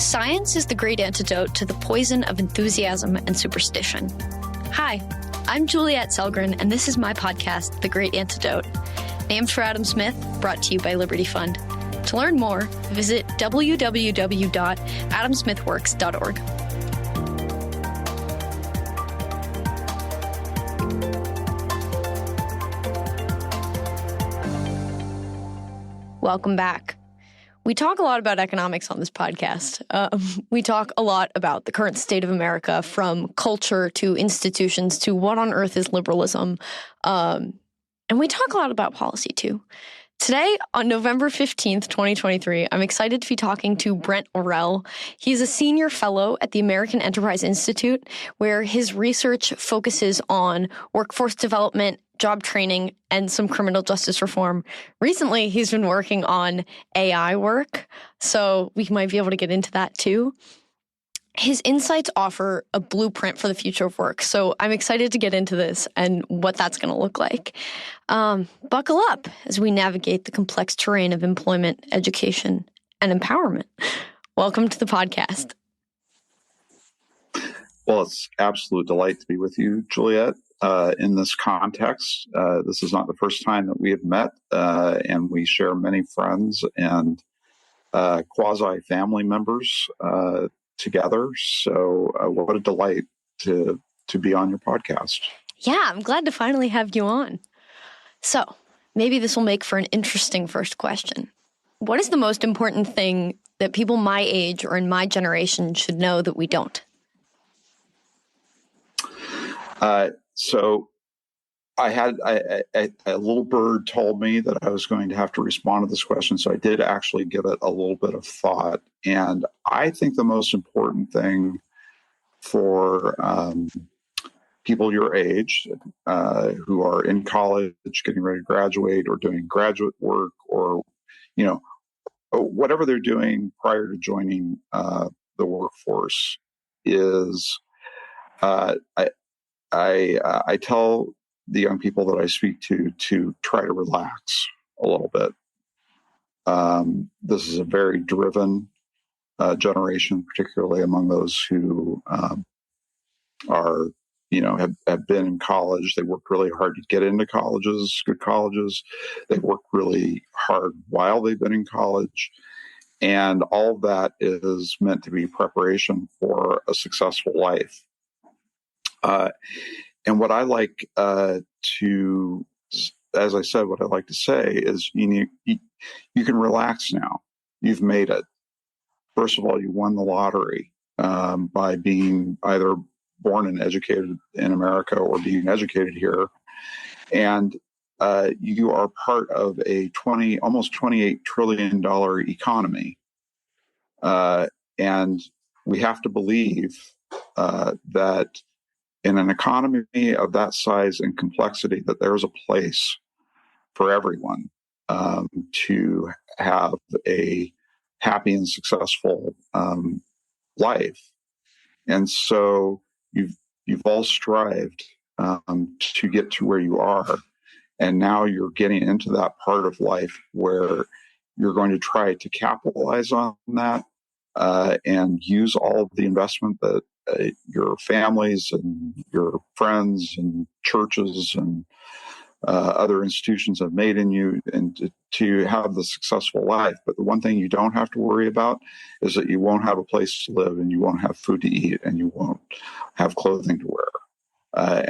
Science is the great antidote to the poison of enthusiasm and superstition. Hi, I'm Juliette Selgren, and this is my podcast, The Great Antidote, named for Adam Smith, brought to you by Liberty Fund. To learn more, visit www.adamsmithworks.org. Welcome back. We talk a lot about economics on this podcast. We talk a lot about the current state of America, from culture to institutions to what on earth is liberalism. And we talk a lot about policy, too. Today, on November 15th, 2023, I'm excited to be talking to Brent Orrell. He's a senior fellow at the American Enterprise Institute, where his research focuses on workforce development, job training, and some criminal justice reform. Recently, he's been working on AI work, so we might be able to get into that too. His insights offer a blueprint for the future of work, so I'm excited to get into this and what that's going to look like. Buckle up as we navigate the complex terrain of employment, education, and empowerment. Welcome to the podcast. Well, it's absolute delight to be with you, Juliette. In this context, this is not the first time that we have met, and we share many friends and quasi-family members together. So what a delight to be on your podcast. Yeah, I'm glad to finally have you on. So maybe this will make for an interesting first question. What is the most important thing that people my age or in my generation should know that we don't? So I had a little bird told me that I was going to have to respond to this question, so I did actually give it a little bit of thought. And I think the most important thing for people your age who are in college, getting ready to graduate, or doing graduate work, or whatever they're doing prior to joining the workforce is I tell the young people that I speak to try to relax a little bit. This is a very driven generation, particularly among those who are, have been in college. They worked really hard to get into colleges, good colleges. They worked really hard while they've been in college. And all of that is meant to be preparation for a successful life. And what I like as I said, what I like to say is you can relax now. You've made it. First of all, you won the lottery by being either born and educated in America or being educated here. And you are part of a almost $28 trillion economy. And we have to believe that in an economy of that size and complexity, that there's a place for everyone to have a happy and successful life. And so you've all strived to get to where you are, and now you're getting into that part of life where you're going to try to capitalize on that and use all of the investment that your families and your friends and churches and other institutions have made in you, and to have the successful life. But the one thing you don't have to worry about is that you won't have a place to live, and you won't have food to eat, and you won't have clothing to wear.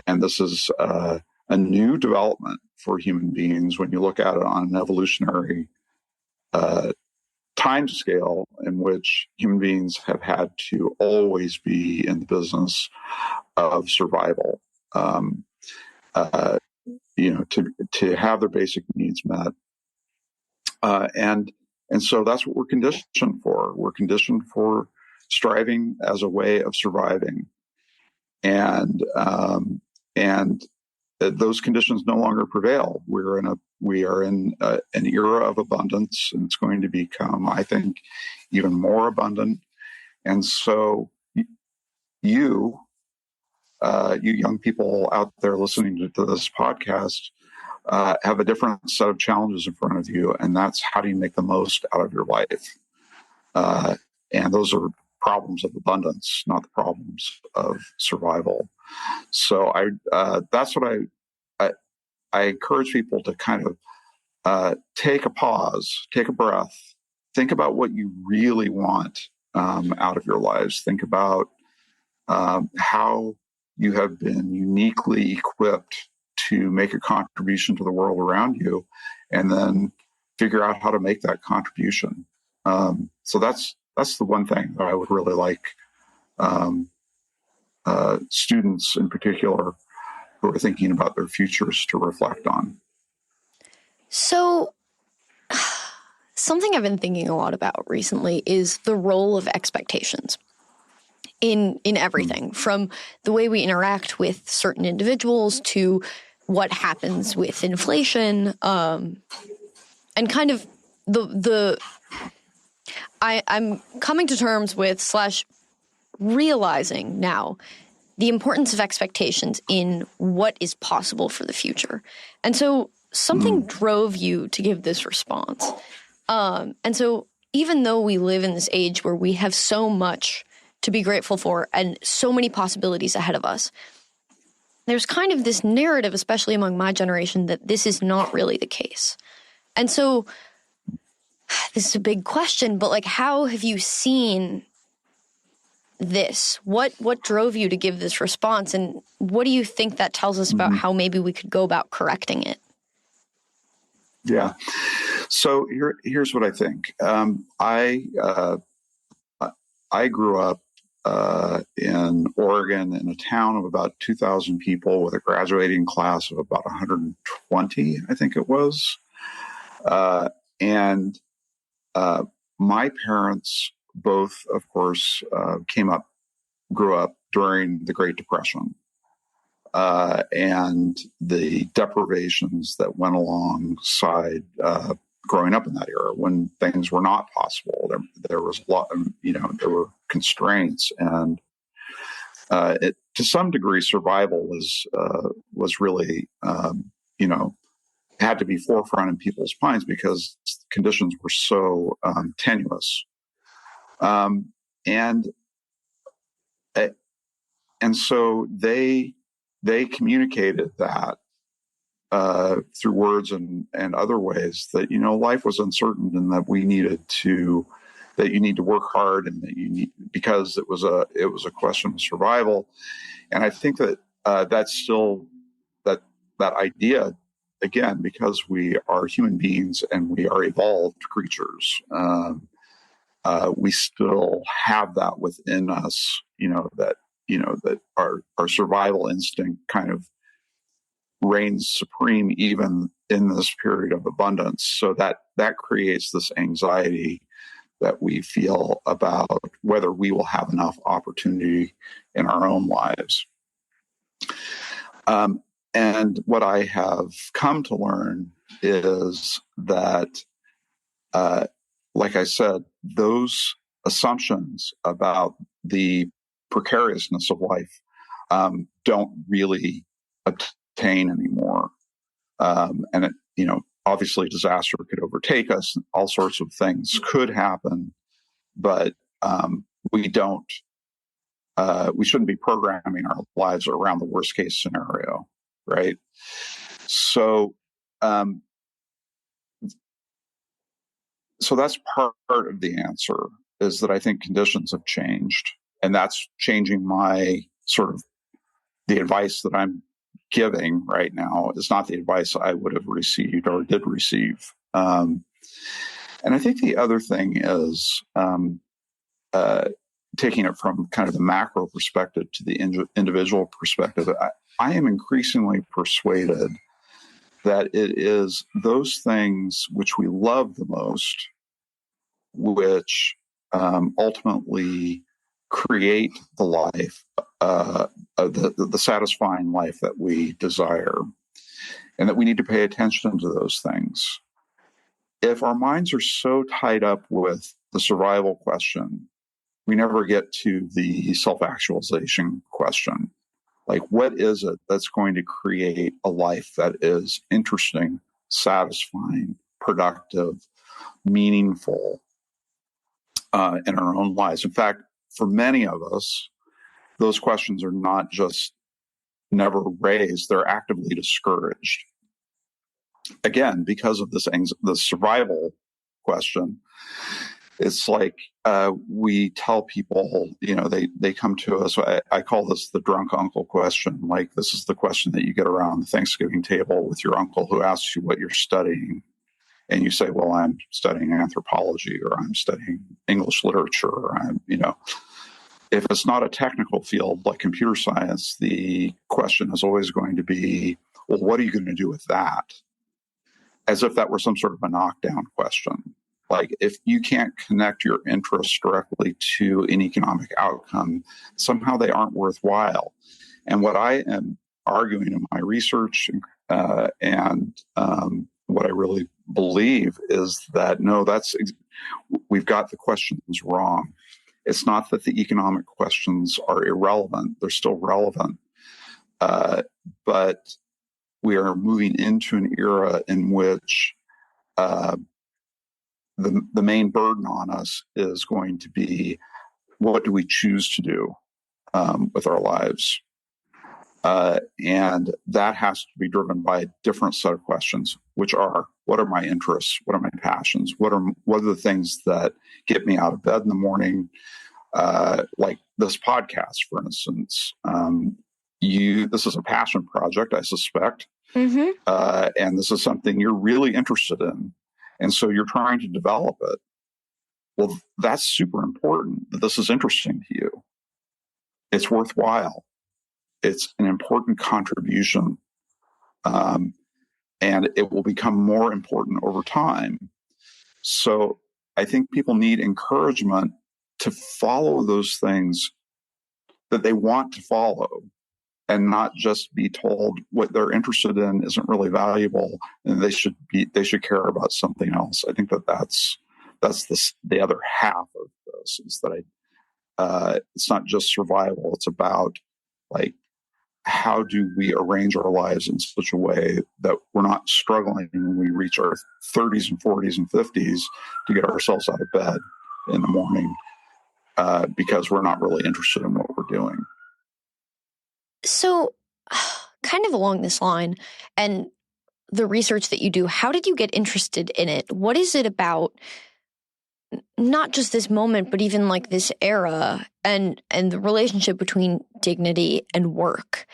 And this is a new development for human beings when you look at it on an evolutionary time scale, in which human beings have had to always be in the business of survival, to have their basic needs met. And so that's what we're conditioned for. We're conditioned for striving as a way of surviving. And those conditions no longer prevail. We are in an era of abundance, and it's going to become, I think, even more abundant. And so you young people out there listening to this podcast have a different set of challenges in front of you, and that's how do you make the most out of your life. And those are problems of abundance, not the problems of survival. So that's what I encourage people to kind of take a pause, take a breath, think about what you really want out of your lives. Think about how you have been uniquely equipped to make a contribution to the world around you, and then figure out how to make that contribution. So that's the one thing that I would really like students in particular who are thinking about their futures to reflect on. So something I've been thinking a lot about recently is the role of expectations in everything, from the way we interact with certain individuals to what happens with inflation, and kind of I'm coming to terms with / realizing now the importance of expectations in what is possible for the future. And so something drove you to give this response. And so even though we live in this age where we have so much to be grateful for and so many possibilities ahead of us, there's kind of this narrative, especially among my generation, that this is not really the case. And so this is a big question, but like, how have you seen this? What drove you to give this response? And what do you think that tells us about how maybe we could go about correcting it? Yeah. So here's what I think. I grew up in Oregon in a town of about 2,000 people with a graduating class of about 120, I think it was. And my parents both, of course, grew up during the Great Depression and the deprivations that went alongside growing up in that era when things were not possible. There was a lot, there were constraints, and to some degree, survival was really, had to be forefront in people's minds because conditions were so tenuous, and so they communicated that through words and other ways that life was uncertain and that you need to work hard and that because it was a question of survival. And I think that that's still that idea, again, because we are human beings and we are evolved creatures. We still have that within us, that our survival instinct kind of reigns supreme even in this period of abundance. So that creates this anxiety that we feel about whether we will have enough opportunity in our own lives. And what I have come to learn is that, like I said, those assumptions about the precariousness of life don't really obtain anymore. And obviously disaster could overtake us. All sorts of things could happen, but we shouldn't be programming our lives around the worst case scenario, right? So that's part of the answer, is that I think conditions have changed, and that's changing my the advice that I'm giving right now is not the advice I would have received or did receive. And I think the other thing is taking it from kind of the macro perspective to the individual perspective. I am increasingly persuaded that it is those things which we love the most, which ultimately create the life, the satisfying life that we desire, and that we need to pay attention to those things. If our minds are so tied up with the survival question, we never get to the self-actualization question. Like, what is it that's going to create a life that is interesting, satisfying, productive, meaningful in our own lives? In fact, for many of us, those questions are not just never raised, they're actively discouraged. Again, because of the survival question, it's like we tell people, they come to us. I call this the drunk uncle question. Like, this is the question that you get around the Thanksgiving table with your uncle who asks you what you're studying. And you say, well, I'm studying anthropology, or I'm studying English literature, or if it's not a technical field like computer science, the question is always going to be, well, what are you going to do with that? As if that were some sort of a knockdown question. Like, if you can't connect your interests directly to an economic outcome, somehow they aren't worthwhile. And what I am arguing in my research and what I really believe is that, no, we've got the questions wrong. It's not that the economic questions are irrelevant. They're still relevant. But we are moving into an era in which the main burden on us is going to be, what do we choose to do with our lives? And that has to be driven by a different set of questions, which are, what are my interests? What are my passions? What are the things that get me out of bed in the morning? Like this podcast, for instance. This is a passion project, I suspect. Mm-hmm. And this is something you're really interested in. And so you're trying to develop it. Well, that's super important that this is interesting to you. It's worthwhile. It's an important contribution. And it will become more important over time. So I think people need encouragement to follow those things that they want to follow, and not just be told what they're interested in isn't really valuable and they should care about something else. I think that's the other half of this, is that it's not just survival. It's about, like, how do we arrange our lives in such a way that we're not struggling when we reach our 30s and 40s and 50s to get ourselves out of bed in the morning because we're not really interested in what we're doing. So, kind of along this line, and the research that you do, how did you get interested in it? What is it about, not just this moment, but even like this era and the relationship between dignity and work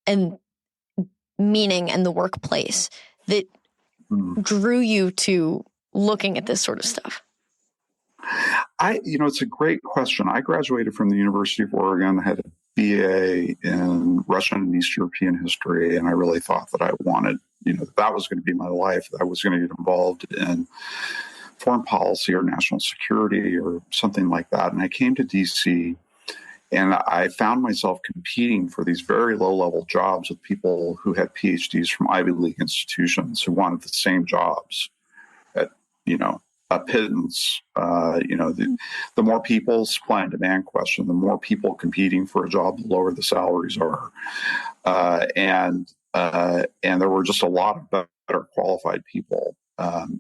and meaning and the workplace that drew you to looking at this sort of stuff? It's a great question. I graduated from the University of Oregon, had a BA in Russian and East European history, and I really thought that I wanted, that was going to be my life. I was going to get involved in foreign policy or national security or something like that. And I came to DC, and I found myself competing for these very low-level jobs with people who had PhDs from Ivy League institutions who wanted the same jobs at, a pittance. The more people, supply and demand question, the more people competing for a job, the lower the salaries are. And there were just a lot of better qualified people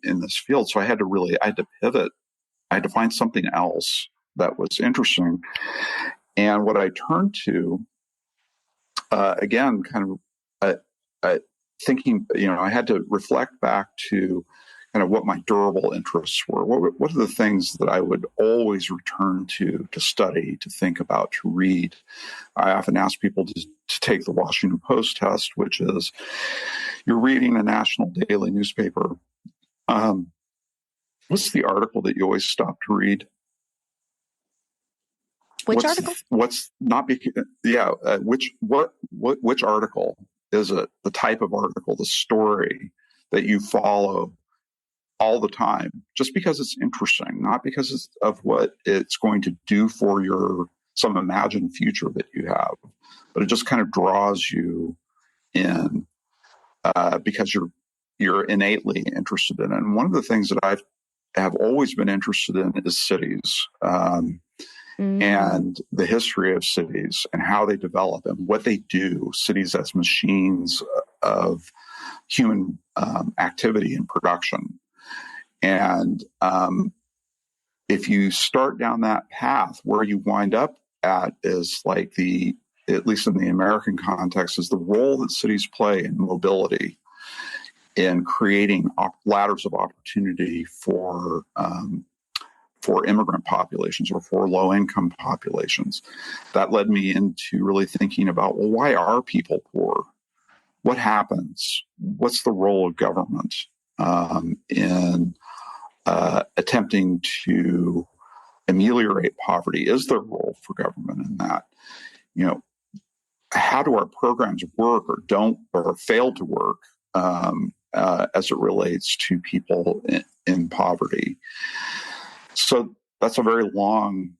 in this field. So I had to pivot. I had to find something else that was interesting. And what I turned to, again, kind of thinking, I had to reflect back to kind of what my durable interests were. What are the things that I would always return to study, to think about, to read? I often ask people to take the Washington Post test, which is, you're reading a national daily newspaper. What's the article that you always stop to read? Which article? Which article is it? The type of article, the story that you follow all the time, just because it's interesting, not because of what it's going to do for some imagined future that you have, but it just kind of draws you in because you're innately interested in it. And one of the things that I have always been interested in is cities. And the history of cities and how they develop and what they do, cities as machines of human activity and production. And if you start down that path, where you wind up at is like at least in the American context, is the role that cities play in mobility, in creating ladders of opportunity for immigrant populations or for low-income populations. That led me into really thinking about, well, why are people poor? What happens? What's the role of government in attempting to ameliorate poverty? Is there a role for government in that? How do our programs work or don't or fail to work as it relates to people in poverty? So that's a very long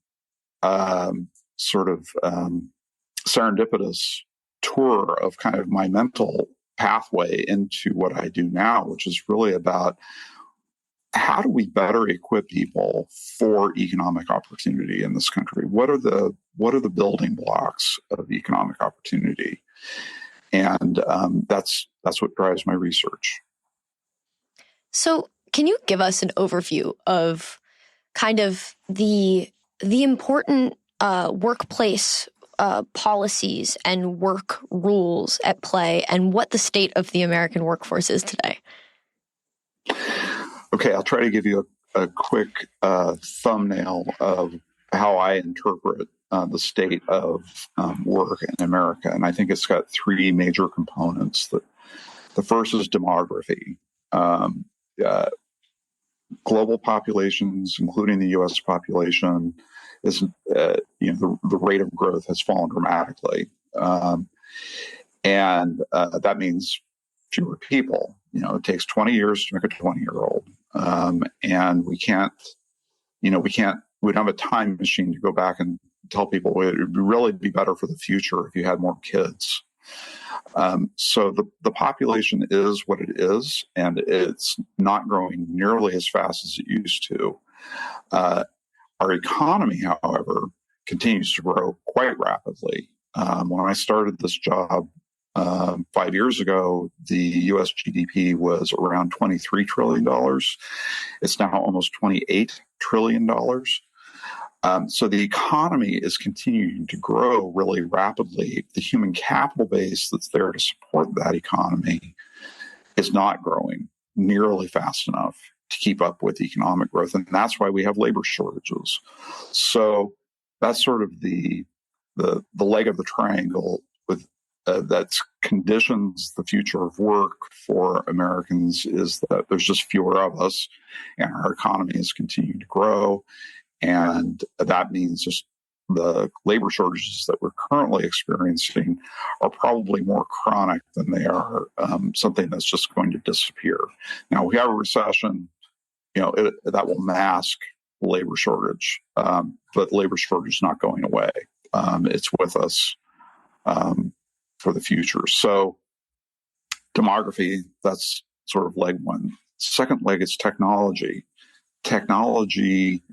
serendipitous tour of kind of my mental pathway into what I do now, which is really about how do we better equip people for economic opportunity in this country? What are the building blocks of economic opportunity? And that's what drives my research. So can you give us an overview of kind of the important workplace policies and work rules at play and what the state of the American workforce is today? Okay, I'll try to give you a quick thumbnail of how I interpret the state of work in America. And I think it's got three major components. The first is demography. Global populations, including the U.S. population, is the rate of growth has fallen dramatically, and that means fewer people. It takes 20 years to make a 20-year-old, and we don't have a time machine to go back and tell people it would really be better for the future if you had more kids. So the population is what it is, and it's not growing nearly as fast as it used to. Our economy, however, continues to grow quite rapidly. When I started this job 5 years ago, the U.S. GDP was around $23 trillion. It's now almost $28 trillion. So the economy is continuing to grow really rapidly. The human capital base that's there to support that economy is not growing nearly fast enough to keep up with economic growth. And that's why we have labor shortages. So that's sort of the leg of the triangle that conditions the future of work for Americans, is that there's just fewer of us and our economy is continuing to grow. And that means just the labor shortages that we're currently experiencing are probably more chronic than they are something that's just going to disappear. Now, we have a recession, that will mask the labor shortage, but labor shortage is not going away. It's with us for the future. So demography, that's sort of leg one. Second leg is technology. Technology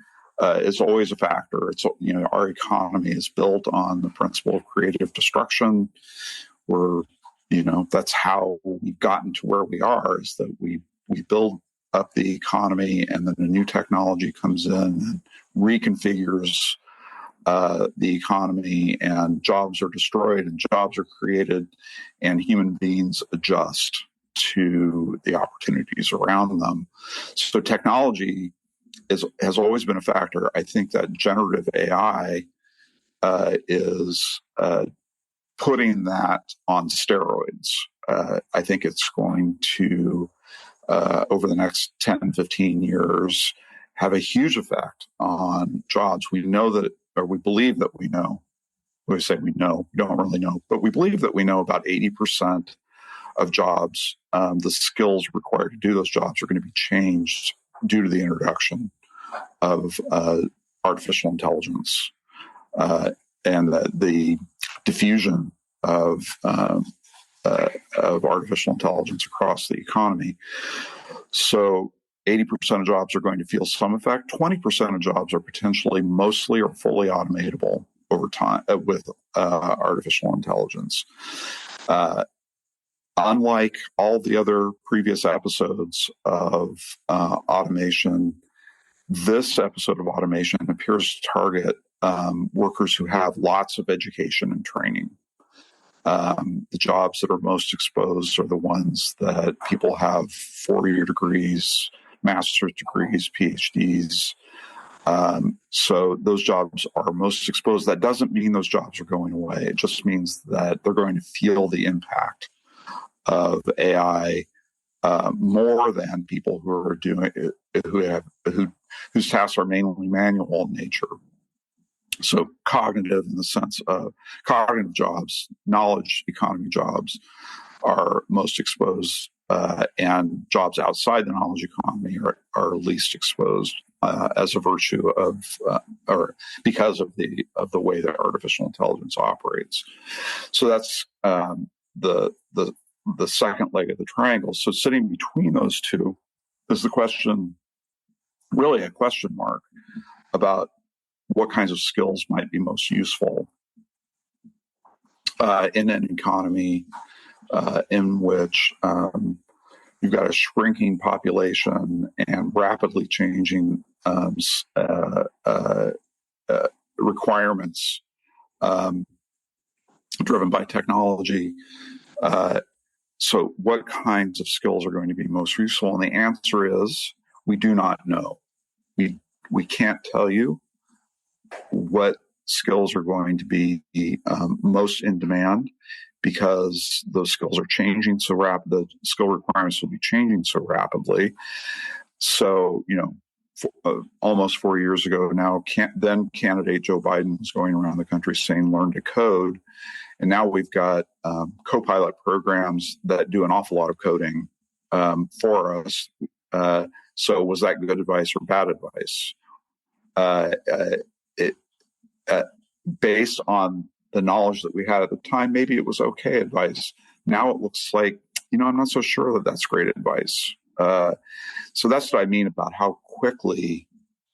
is always a factor. It's, our economy is built on the principle of creative destruction. That's how we've gotten to where we are, is that we build up the economy and then a new technology comes in and reconfigures the economy, and jobs are destroyed and jobs are created, and human beings adjust to the opportunities around them. So technology has always been a factor. I think that generative AI is putting that on steroids. I think it's going to, over the next 10, 15 years, have a huge effect on jobs. We know that, or we believe that we know. We say we know, we don't really know, but we believe that we know about 80% of jobs, the skills required to do those jobs are going to be changed due to the introduction of artificial intelligence and the diffusion of artificial intelligence across the economy. So 80% of jobs are going to feel some effect. 20% of jobs are potentially mostly or fully automatable over time with artificial intelligence. Unlike all the other previous episodes of automation, this episode of automation appears to target workers who have lots of education and training. The jobs that are most exposed are the ones that people have 4-year degrees, master's degrees, PhDs. So those jobs are most exposed. That doesn't mean those jobs are going away. It just means that they're going to feel the impact of AI more than people who are doing it, whose tasks are mainly manual in nature. So cognitive, in the sense of cognitive jobs, knowledge economy jobs are most exposed, and jobs outside the knowledge economy are least exposed as a virtue of, or because of the way that artificial intelligence operates. So that's the second leg of the triangle. So sitting between those two is the question, really a question mark about what kinds of skills might be most useful in an economy in which you've got a shrinking population and rapidly changing requirements driven by technology. So what kinds of skills are going to be most useful? And the answer is we do not know. We can't tell you what skills are going to be most in demand, because those skills are changing so the skill requirements will be changing so rapidly. So, almost 4 years ago now, then candidate Joe Biden was going around the country saying, learn to code. And now we've got co-pilot programs that do an awful lot of coding for us. So was that good advice or bad advice? Based on the knowledge that we had at the time, maybe it was okay advice. Now it looks like, I'm not so sure that that's great advice. So that's what I mean about how quickly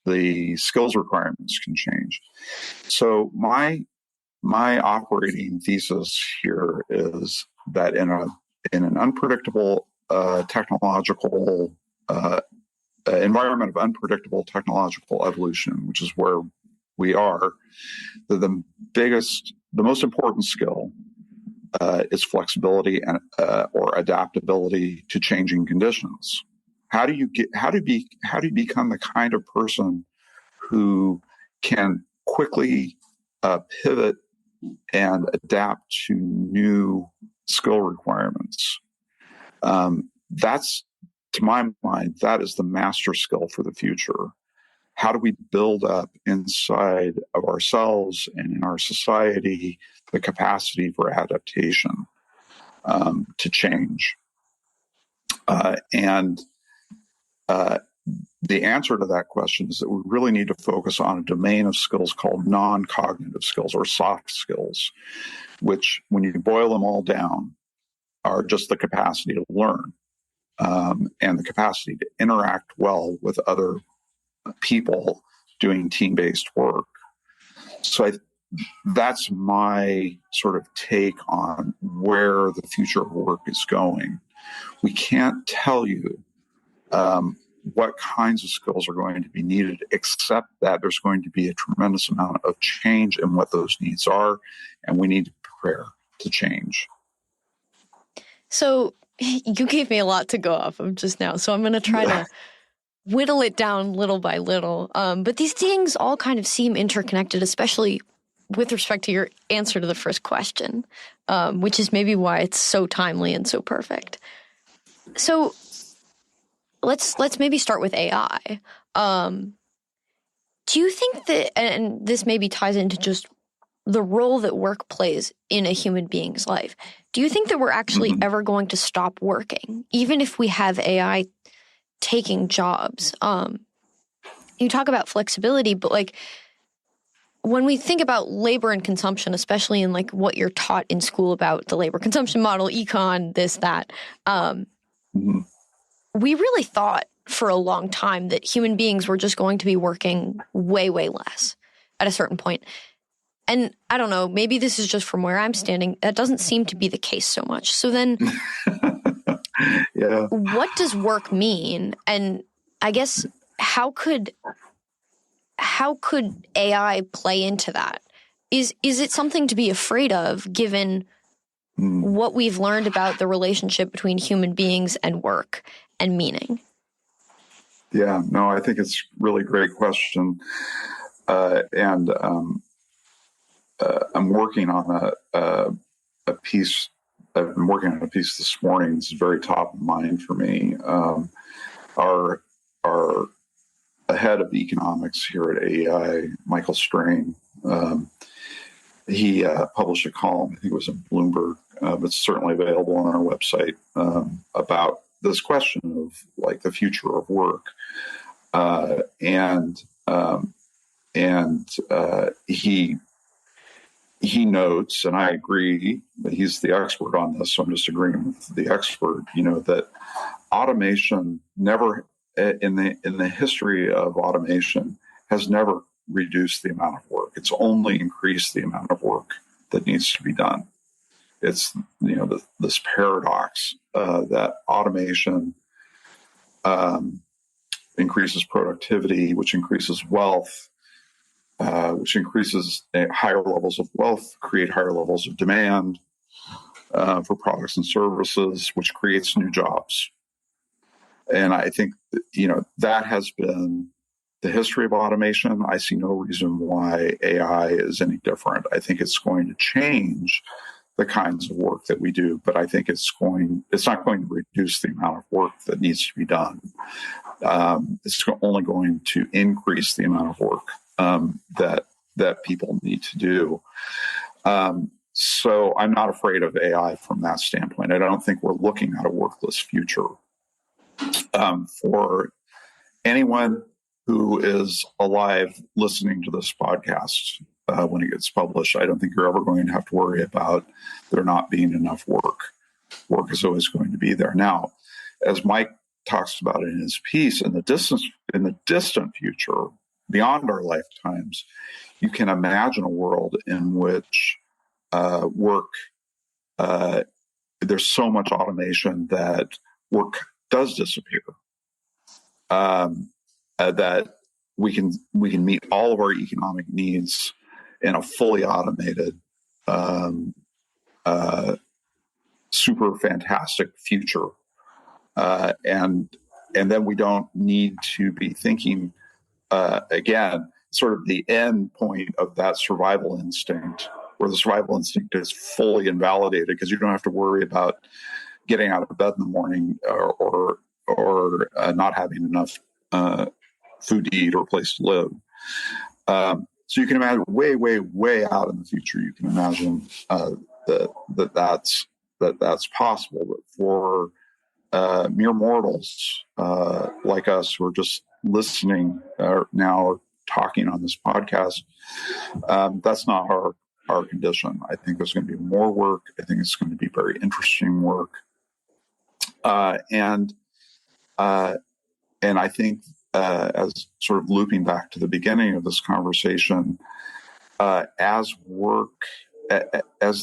the skills requirements can change. So my operating thesis here is that in an unpredictable technological environment of unpredictable technological evolution, which is where we are, the most important skill is flexibility and or adaptability to changing conditions. How do you become the kind of person who can quickly pivot and adapt to new skill requirements? That's, to my mind, that is the master skill for the future. How do we build up inside of ourselves and in our society the capacity for adaptation to change? And the answer to that question is that we really need to focus on a domain of skills called non-cognitive skills, or soft skills, which, when you boil them all down, are just the capacity to learn and the capacity to interact well with other people doing team-based work. So that's my sort of take on where the future of work is going. We can't tell you what kinds of skills are going to be needed, except that there's going to be a tremendous amount of change in what those needs are, and we need to prepare to change. So you gave me a lot to go off of just now, so I'm going to try to whittle it down little by little. But these things all kind of seem interconnected, especially with respect to your answer to the first question, which is maybe why it's so timely and so perfect. So let's maybe start with AI. Do you think that, and this maybe ties into just the role that work plays in a human being's life, do you think that we're actually ever going to stop working, even if we have AI taking jobs? You talk about flexibility, but like when we think about labor and consumption, especially in like what you're taught in school about the labor consumption model, econ, this, that, we really thought for a long time that human beings were just going to be working way, way less at a certain point. And I don't know, maybe this is just from where I'm standing. That doesn't seem to be the case so much. So then what does work mean? And I guess how could AI play into that? Is it something to be afraid of, given what we've learned about the relationship between human beings and work and meaning? Yeah, no, I think it's a really great question. And I'm working on a piece. I've been working on a piece this morning. It's very top of mind for me. Our head of economics here at AEI, Michael Strain, he published a column, I think it was in Bloomberg, but it's certainly available on our website, about this question of like the future of work. And he notes, and I agree that he's the expert on this, so I'm just agreeing with the expert, that automation never, in the history of automation, has never reduced the amount of work. It's only increased the amount of work that needs to be done. It's, this paradox that automation increases productivity, which increases wealth, which increases higher levels of wealth, create higher levels of demand for products and services, which creates new jobs. And I think, that has been the history of automation. I see no reason why AI is any different. I think it's going to change the kinds of work that we do, but I think it's not going to reduce the amount of work that needs to be done. It's only going to increase the amount of work that people need to do. So I'm not afraid of AI from that standpoint. I don't think we're looking at a workless future. For anyone who is alive listening to this podcast when it gets published, I don't think you're ever going to have to worry about there not being enough work. Work is always going to be there. Now, as Mike talks about in his piece, in the distant future, beyond our lifetimes, you can imagine a world in which work, there's so much automation that work does disappear. That we can meet all of our economic needs in a fully automated, super fantastic future, and then we don't need to be thinking again, sort of the end point of that survival instinct, where the survival instinct is fully invalidated because you don't have to worry about getting out of bed in the morning or not having enough food to eat or a place to live. So you can imagine way, way, way out in the future, you can imagine that's possible. But for mere mortals like us who are just listening now or talking on this podcast, that's not our condition. I think there's going to be more work. I think it's going to be very interesting work. And I think, as sort of looping back to the beginning of this conversation, as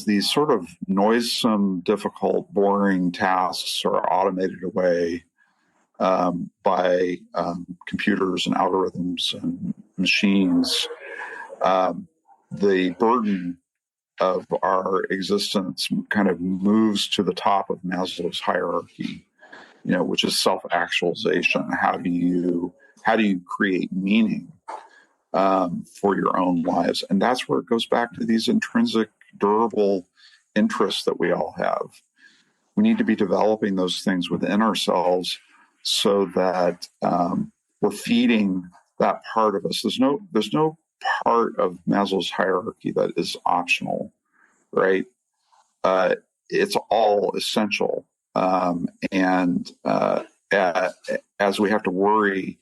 these sort of noisome, difficult, boring tasks are automated away by computers and algorithms and machines, the burden of our existence kind of moves to the top of Maslow's hierarchy, which is self-actualization. How do you create meaning for your own lives? And that's where it goes back to these intrinsic, durable interests that we all have. We need to be developing those things within ourselves so that we're feeding that part of us. There's no part of Maslow's hierarchy that is optional, right? It's all essential. And as we have to worry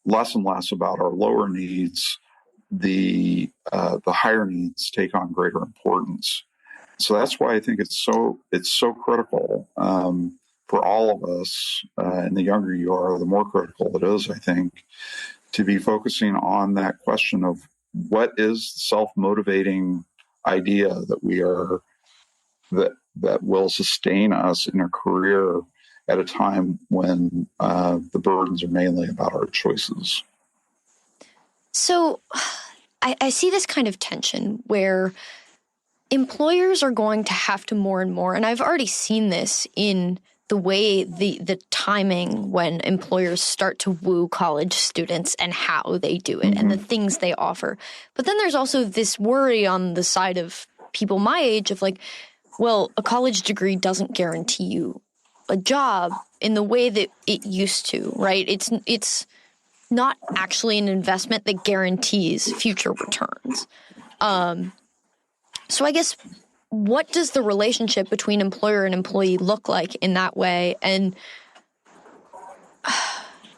less and less about our lower needs, the higher needs take on greater importance. So that's why I think it's so critical for all of us. And the younger you are, the more critical it is, I think, to be focusing on that question of what is the self-motivating idea that we are that will sustain us in a career at a time when the burdens are mainly about our choices. So I see this kind of tension where employers are going to have to more and more, and I've already seen this in the way the timing when employers start to woo college students and how they do it and the things they offer. But then there's also this worry on the side of people my age of like, well, a college degree doesn't guarantee you a job in the way that it used to, right? It's not actually an investment that guarantees future returns. So I guess, what does the relationship between employer and employee look like in that way? And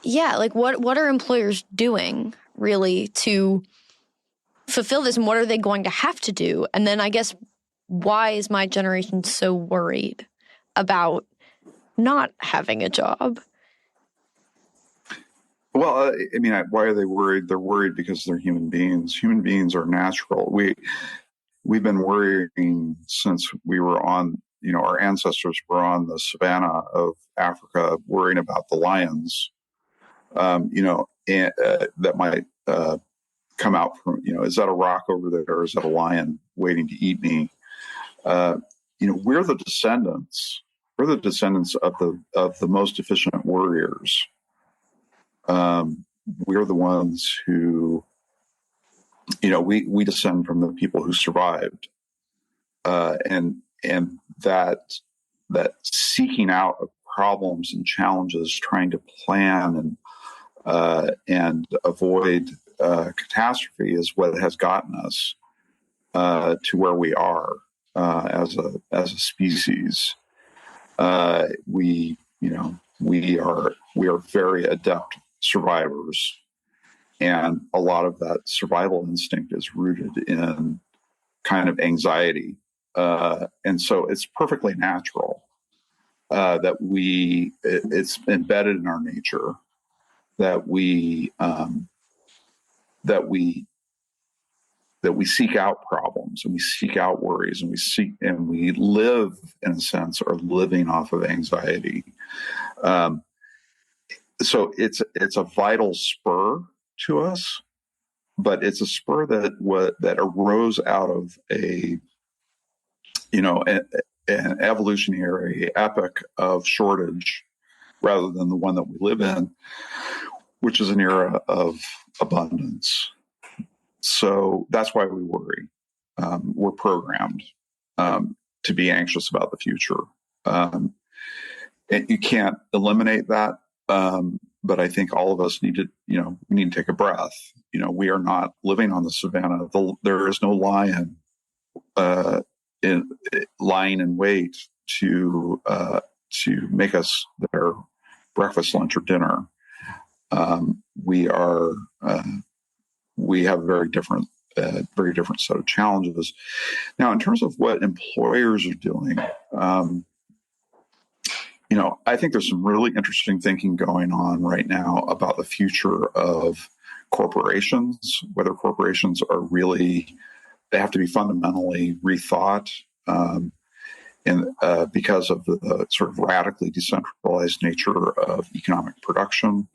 yeah, like what are employers doing really to fulfill this, and what are they going to have to do? And then I guess, why is my generation so worried about not having a job? Well, I mean, why are they worried? They're worried because they're human beings. Human beings are natural. We've been worrying since we were on, our ancestors were on the savannah of Africa, worrying about the lions, that might come out from, is that a rock over there, or is that a lion waiting to eat me? We're the descendants. We're the descendants of the most efficient warriors. We're the ones who, we descend from the people who survived, and that seeking out of problems and challenges, trying to plan and avoid catastrophe is what has gotten us to where we are as a species. We are very adept survivors, and a lot of that survival instinct is rooted in kind of anxiety, and so it's perfectly natural that it's embedded in our nature that we seek out problems, and we seek out worries, and we live, in a sense, are living off of anxiety. So it's a vital spur to us, but it's a spur that arose out of an evolutionary epoch of shortage, rather than the one that we live in, which is an era of abundance. So that's why we worry. We're programmed to be anxious about the future. And you can't eliminate that. But I think all of us need to, we need to take a breath. We are not living on the savannah. There is no lion lying in wait to make us their breakfast, lunch, or dinner. We have a very different set of challenges. Now, in terms of what employers are doing, I think there's some really interesting thinking going on right now about the future of corporations, whether corporations are really, they have to be fundamentally rethought, because of the sort of radically decentralized nature of economic production,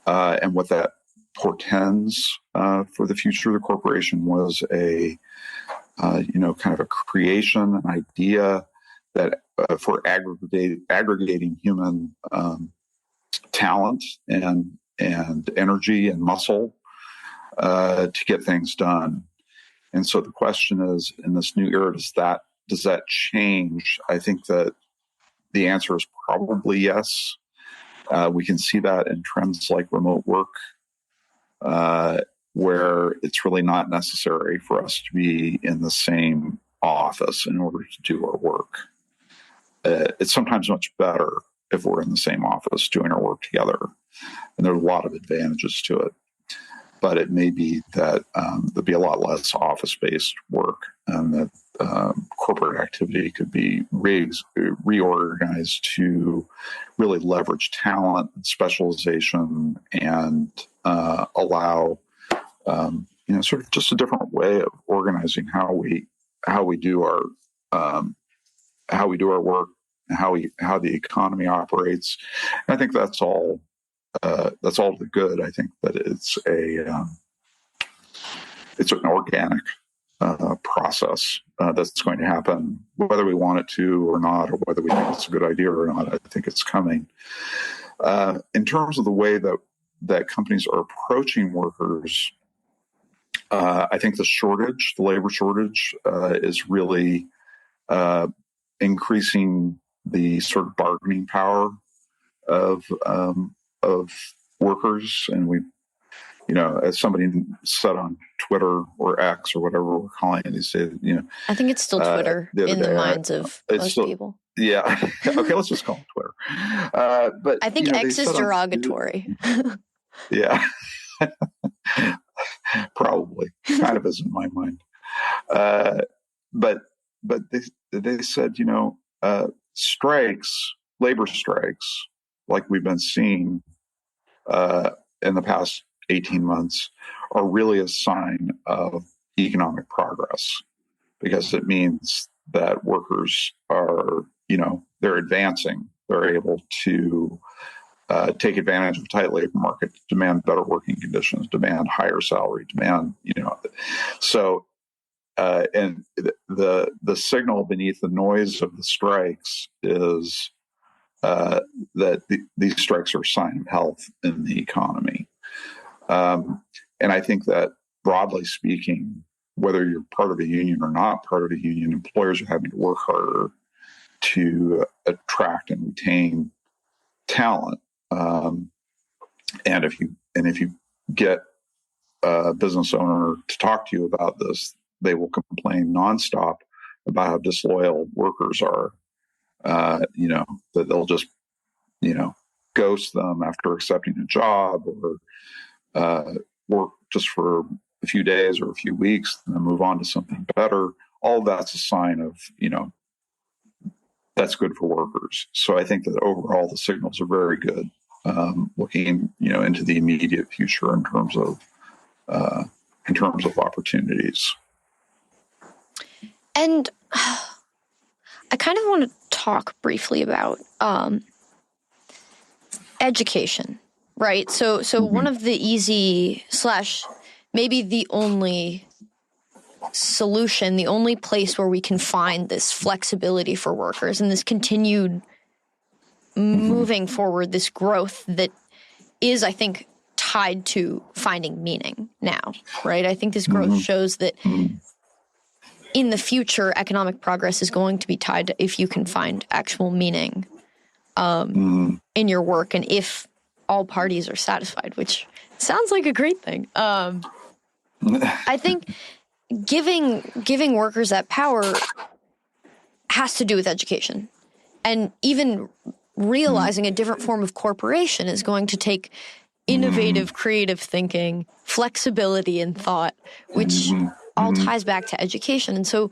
and what that portends for the future of the corporation was a kind of a creation, an idea that for aggregating human talent and energy and muscle to get things done. And so the question is, in this new era, does that change? I think that the answer is probably yes. We can see that in trends like remote work, where it's really not necessary for us to be in the same office in order to do our work. It's sometimes much better if we're in the same office doing our work together, and there's a lot of advantages to it. But it may be that there'll be a lot less office-based work, and that corporate activity could be reorganized to really leverage talent and specialization, and allow sort of just a different way of organizing how we do our work, how the economy operates. And I think that's all the good. I think that it's an organic process that's going to happen, whether we want it to or not, or whether we think it's a good idea or not. I think it's coming. In terms of the way that companies are approaching workers, I think the labor shortage, is really increasing the sort of bargaining power of workers. And we, as somebody said on Twitter or X or whatever we're calling it, they say, I think it's still Twitter in the minds of most people. Yeah. Okay, let's just call it Twitter. But I think X is derogatory. Yeah. Probably. Kind of is in my mind. But they said, labor strikes, like we've been seeing in the past 18 months, are really a sign of economic progress, because it means that workers are, they're advancing. They're able to take advantage of a tight labor market, demand better working conditions, demand higher salary, demand, so. And the signal beneath the noise of the strikes is that these strikes are a sign of health in the economy. And I think that, broadly speaking, whether you're part of a union or not part of a union, employers are having to work harder to attract and retain talent. And if you get a business owner to talk to you about this, they will complain nonstop about how disloyal workers are. That they'll just, ghost them after accepting a job, or work just for a few days or a few weeks and then move on to something better. All of that's a sign of, that's good for workers. So I think that overall the signals are very good, looking, into the immediate future in terms of opportunities. And I kind of want to talk briefly about education, right? So one of the easy / maybe the only solution, the only place where we can find this flexibility for workers and this continued moving forward, this growth that is, I think, tied to finding meaning now, right? I think this growth shows that in the future, economic progress is going to be tied to if you can find actual meaning in your work, and if all parties are satisfied, which sounds like a great thing. I think giving workers that power has to do with education, and even realizing a different form of corporation is going to take innovative, creative thinking, flexibility in thought, which all ties back to education. And so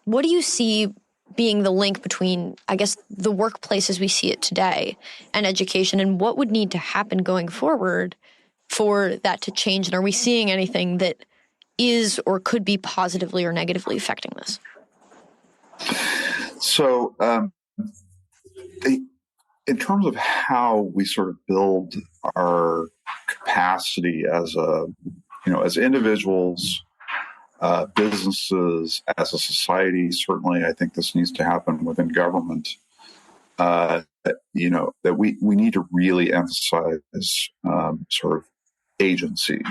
what do you see being the link between, I guess, the workplace as we see it today and education, and what would need to happen going forward for that to change? And are we seeing anything that is or could be positively or negatively affecting this? So, in terms of how we sort of build our capacity as as individuals, businesses, as a society, certainly I think this needs to happen within government. That we need to really emphasize sort of agency,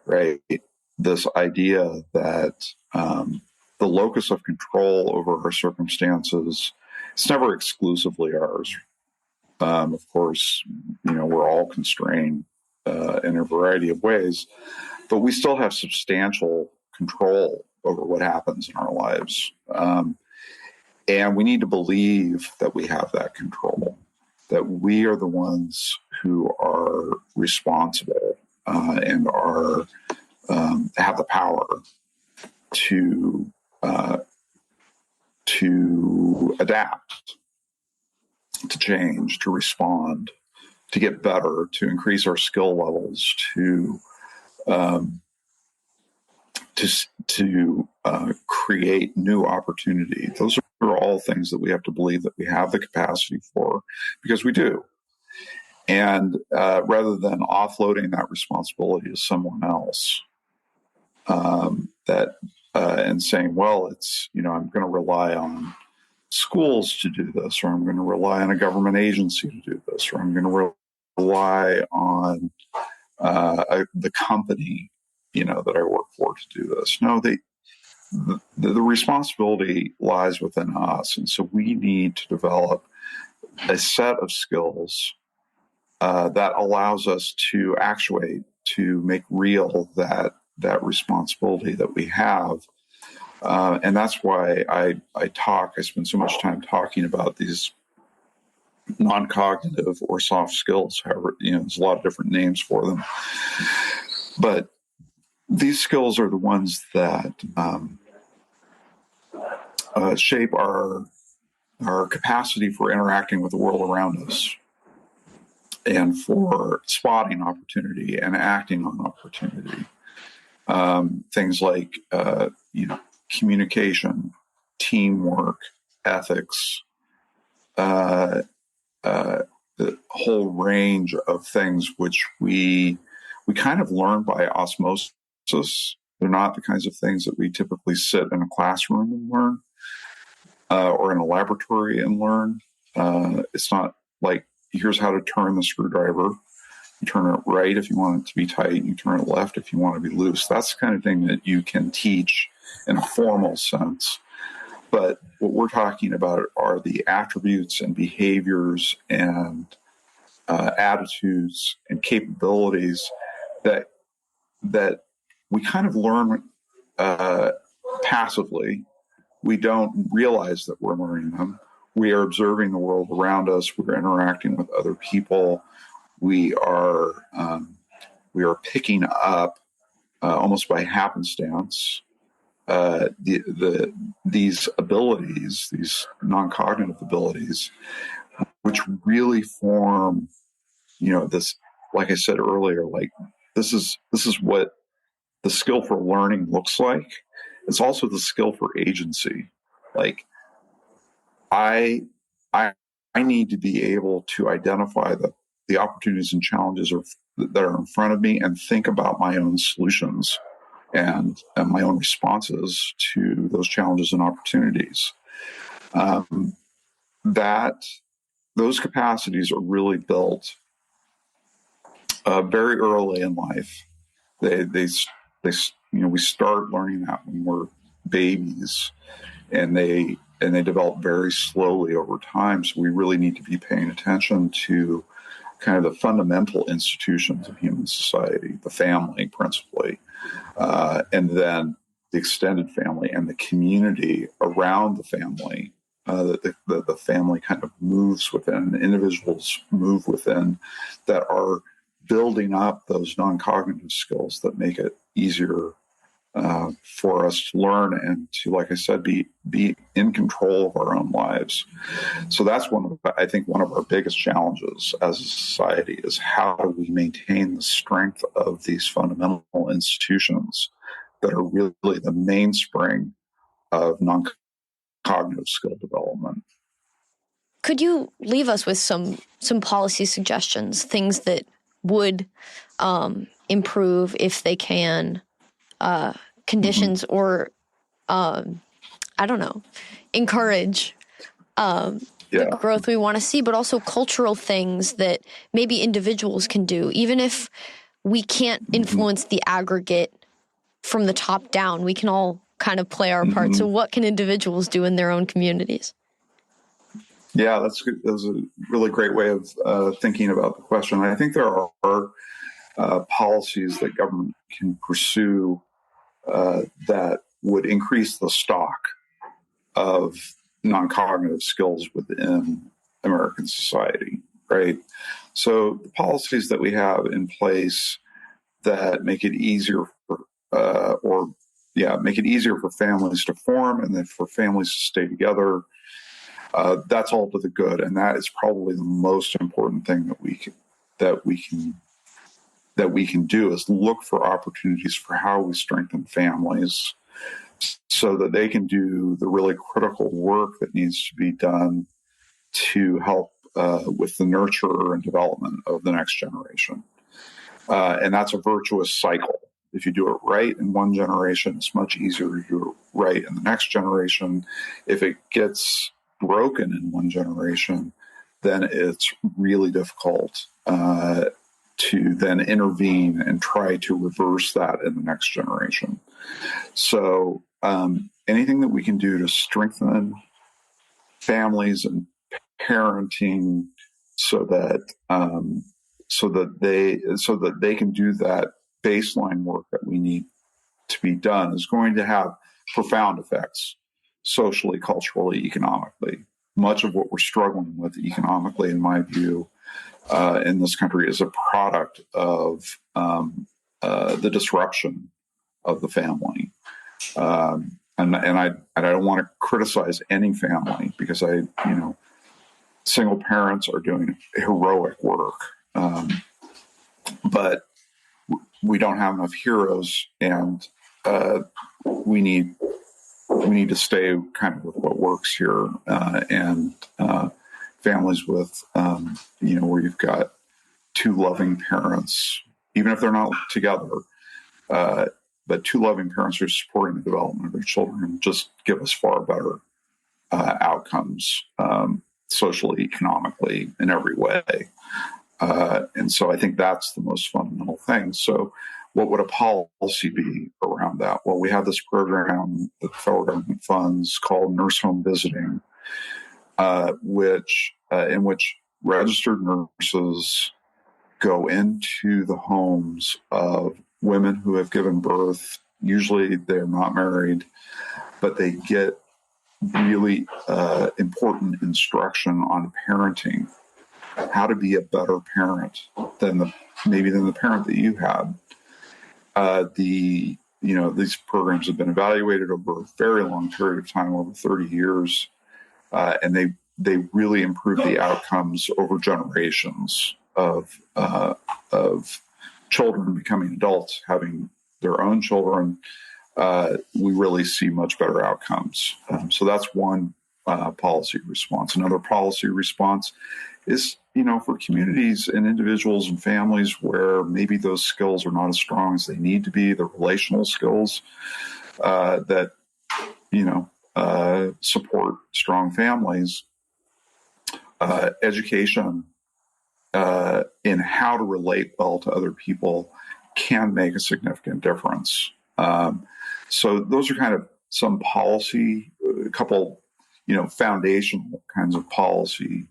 right? This idea that the locus of control over our circumstances, it's never exclusively ours. Of course, we're all constrained in a variety of ways, but we still have substantial control over what happens in our lives. And we need to believe that we have that control, that we are the ones who are responsible and are have the power to adapt, to change, to respond, to get better, to increase our skill levels, to to create new opportunity. Those are all things that we have to believe that we have the capacity for, because we do. And rather than offloading that responsibility to someone else, and saying, well, it's, I'm going to rely on schools to do this, or I'm going to rely on a government agency to do this, or I'm going to rely on the company, that I work for to do this. No, the responsibility lies within us. And so we need to develop a set of skills that allows us to actuate, to make real that responsibility that we have. And that's why I spend so much time talking about these non-cognitive or soft skills. However, there's a lot of different names for them. But these skills are the ones that shape our capacity for interacting with the world around us, and for spotting opportunity and acting on opportunity. Things like, communication, teamwork, ethics, the whole range of things which we kind of learn by osmosis. They're not the kinds of things that we typically sit in a classroom and learn, or in a laboratory and learn. It's not like, here's how to turn the screwdriver. You turn it right if you want it to be tight. You turn it left if you want to be loose. That's the kind of thing that you can teach in a formal sense. But what we're talking about are the attributes and behaviors and attitudes and capabilities that we kind of learn passively. We don't realize that we're learning them. We are observing the world around us. We're interacting with other people. We are picking up almost by happenstance these abilities, these non-cognitive abilities, which really form, this. Like I said earlier, like this is what the skill for learning looks like. It's also the skill for agency. Like I need to be able to identify the opportunities and challenges that are in front of me, and think about my own solutions and my own responses to those challenges and opportunities. Those capacities are really built very early in life. We start learning that when we're babies, and they develop very slowly over time. So we really need to be paying attention to kind of the fundamental institutions of human society, the family principally, and then the extended family and the community around the family, that the family kind of moves within, individuals move within, that are building up those non-cognitive skills that make it easier for us to learn and to, like I said, be in control of our own lives. So that's I think one of our biggest challenges as a society is, how do we maintain the strength of these fundamental institutions that are really the mainspring of non-cognitive skill development. Could you leave us with some policy suggestions, things that would improve, if they can, conditions, or I don't know, encourage the growth we want to see, but also cultural things that maybe individuals can do, even if we can't influence the aggregate from the top down. We can all kind of play our part. So what can individuals do in their own communities? Yeah, that's a really great way of thinking about the question. I think there are policies that government can pursue that would increase the stock of non-cognitive skills within American society, right? So the policies that we have in place that make it easier for families to form, and then for families to stay together. That's all to the good, and that is probably the most important thing that we can that we can do is look for opportunities for how we strengthen families so that they can do the really critical work that needs to be done to help with the nurture and development of the next generation. And that's a virtuous cycle. If you do it right in one generation, it's much easier to do it right in the next generation. If it gets broken in one generation, then it's really difficult to then intervene and try to reverse that in the next generation. So anything that we can do to strengthen families and parenting so that they can do that baseline work that we need to be done is going to have profound effects socially, culturally, economically. Much of what we're struggling with economically, in my view, in this country is a product of the disruption of the family. And I don't want to criticize any family because single parents are doing heroic work. But we don't have enough heroes, and we need to stay kind of with what works here, and families with where you've got two loving parents, even if they're not together, but two loving parents who are supporting the development of their children just give us far better outcomes socially, economically, in every way. And so I think that's the most fundamental thing. So what would a policy be around that? Well, we have this program that the federal government funds called Nurse Home Visiting, in which registered nurses go into the homes of women who have given birth. Usually they're not married, but they get really important instruction on parenting, how to be a better parent than the parent that you had. These programs have been evaluated over a very long period of time, over 30 years, and they really improve the outcomes over generations of children becoming adults, having their own children. We really see much better outcomes. So that's one policy response. Another policy response is, for communities and individuals and families where maybe those skills are not as strong as they need to be, the relational skills that support strong families, education in how to relate well to other people can make a significant difference. So those are kind of some policy, a couple, foundational kinds of policy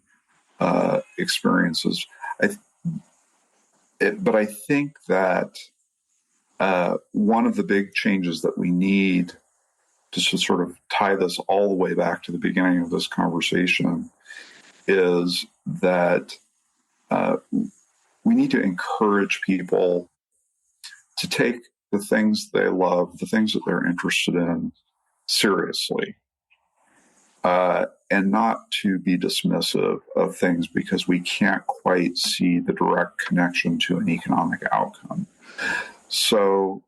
experiences. But I think that one of the big changes that we need to sort of tie this all the way back to the beginning of this conversation is that we need to encourage people to take the things they love, the things that they're interested in, seriously, and not to be dismissive of things because we can't quite see the direct connection to an economic outcome. So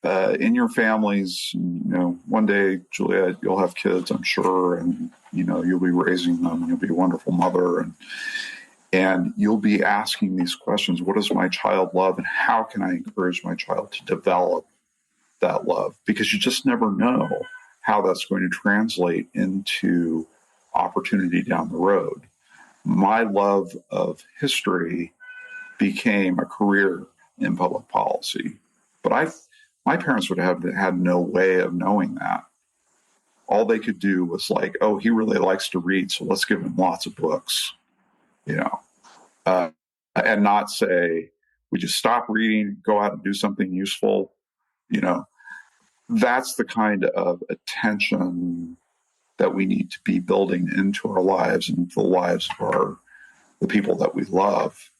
in your families, one day, Juliet, you'll have kids, I'm sure, and, you'll be raising them, and you'll be a wonderful mother, and you'll be asking these questions. What does my child love, and how can I encourage my child to develop that love? Because you just never know how that's going to translate into opportunity down the road. My love of history became a career in public policy, but my parents would have had no way of knowing that. All they could do was like, oh, he really likes to read, so let's give him lots of books, and not say, we just stop reading, go out and do something useful. That's the kind of attention that we need to be building into our lives and the lives of the people that we love,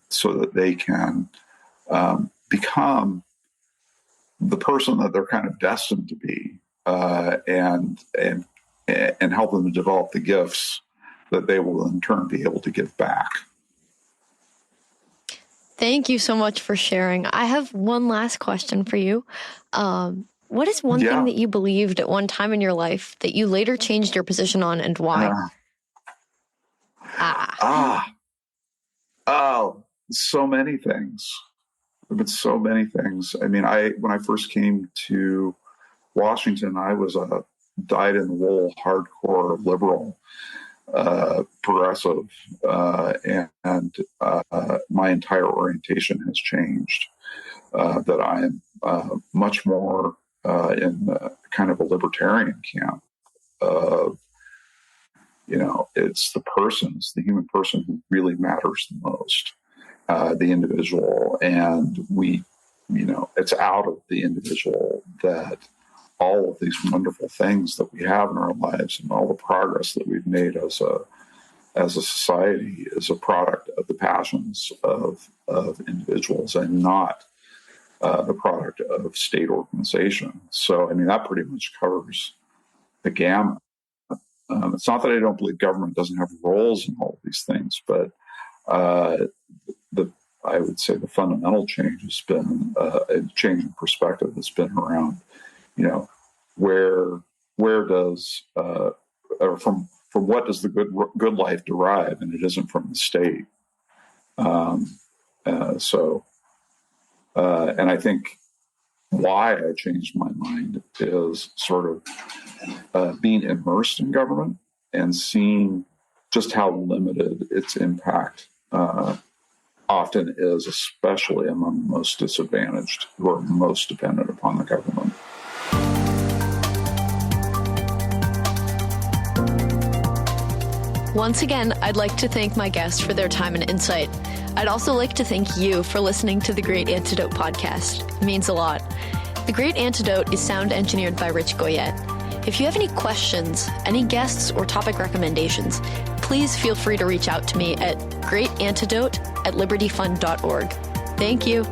so that they can become the person that they're kind of destined to be, and help them to develop the gifts that they will in turn be able to give back. Thank you so much for sharing. I have one last question for you. What is one thing that you believed at one time in your life that you later changed your position on, and why? Oh, so many things. There have been so many things. I mean, when I first came to Washington, I was a dyed-in-the-wool, hardcore liberal, progressive, and my entire orientation has changed. That I am much more in kind of a libertarian camp of, it's the person, it's the human person who really matters the most, the individual. And it's out of the individual that all of these wonderful things that we have in our lives and all the progress that we've made as a society is a product of the passions of individuals and not the product of state organization. So, I mean, that pretty much covers the gamut. It's not that I don't believe government doesn't have roles in all of these things, but I would say the fundamental change has been a change in perspective that's been around, where does or from what does the good life derive, and it isn't from the state. And I think why I changed my mind is sort of being immersed in government and seeing just how limited its impact often is, especially among the most disadvantaged who are most dependent upon the government. Once again, I'd like to thank my guests for their time and insight. I'd also like to thank you for listening to the Great Antidote podcast. It means a lot. The Great Antidote is sound engineered by Rich Goyette. If you have any questions, any guests, or topic recommendations, please feel free to reach out to me at greatantidote@libertyfund.org. Thank you.